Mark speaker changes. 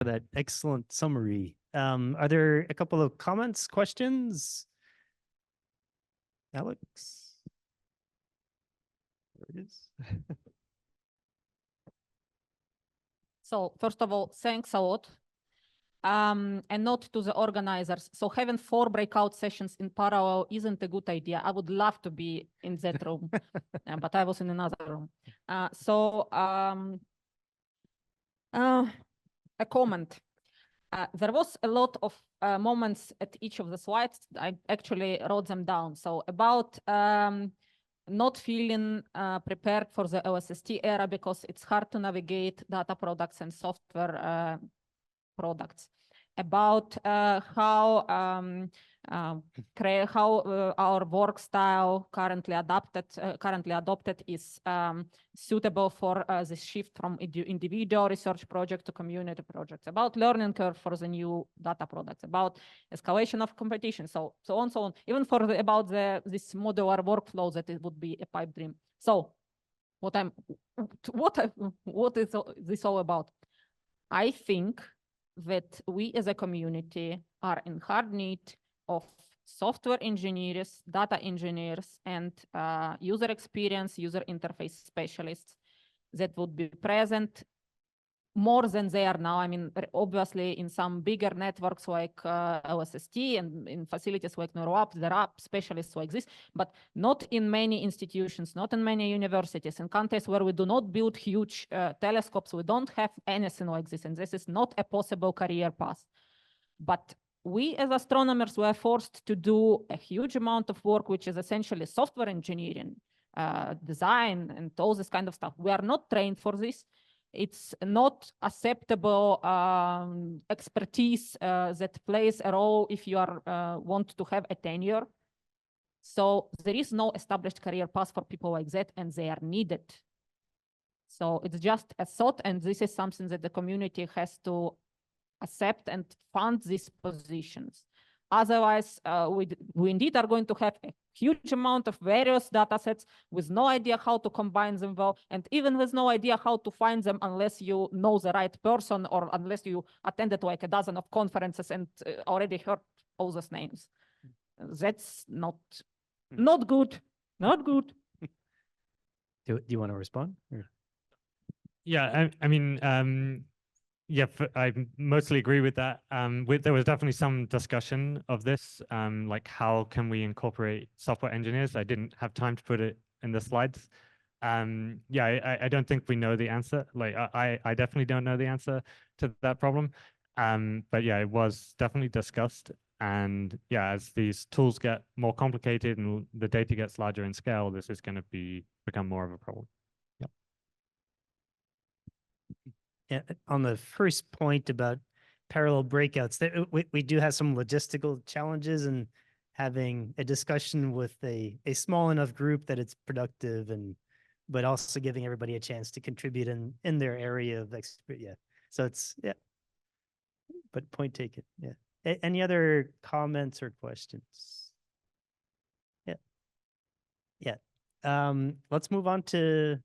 Speaker 1: for that excellent summary. Are there a couple of comments, questions? Alex? There it is.
Speaker 2: So first of all, thanks a lot. And note to the organizers. So having 4 breakout sessions in parallel isn't a good idea. I would love to be in that room, but I was in another room. A comment. There was a lot of moments at each of the slides. I actually wrote them down. So about not feeling prepared for the OSST era because it's hard to navigate data products and software products. About how our work style currently adopted is suitable for the shift from individual research project to community projects. About learning curve for the new data products. About escalation of competition. So on, so on. Even for this modular workflow that it would be a pipe dream. So what is this all about? I think that we as a community are in hard need of software engineers, data engineers, and user experience, user interface specialists that would be present more than they are now. I mean, obviously in some bigger networks like OSST and in facilities like NeuroApp, there are specialists like this, but not in many institutions, not in many universities, in countries where we do not build huge telescopes, we don't have anything like this, and this is not a possible career path. But we as astronomers were forced to do a huge amount of work, which is essentially software engineering, design, and all this kind of stuff. We are not trained for this. It's not acceptable expertise that plays a role if you are want to have a tenure. So there is no established career path for people like that, and they are needed. So it's just a thought, and this is something that the community has to accept and fund these positions. Otherwise, we indeed are going to have a huge amount of various data sets with no idea how to combine them well, and even with no idea how to find them unless you know the right person or unless you attended like a dozen of conferences and already heard all those names. That's not good, not good.
Speaker 1: Do you want to respond?
Speaker 3: Yeah, I mean, yeah, I mostly agree with that. There was definitely some discussion of this, like how can we incorporate software engineers? I didn't have time to put it in the slides. Yeah, I don't think we know the answer. Like I definitely don't know the answer to that problem. But yeah, it was definitely discussed. And yeah, as these tools get more complicated and the data gets larger in scale, this is going to become more of a problem.
Speaker 1: Yeah, on the first point about parallel breakouts, we do have some logistical challenges in having a discussion with a small enough group that it's productive, but also giving everybody a chance to contribute in their area of experience. Yeah, so it's but point taken. Yeah. Any other comments or questions? Yeah. Let's move on to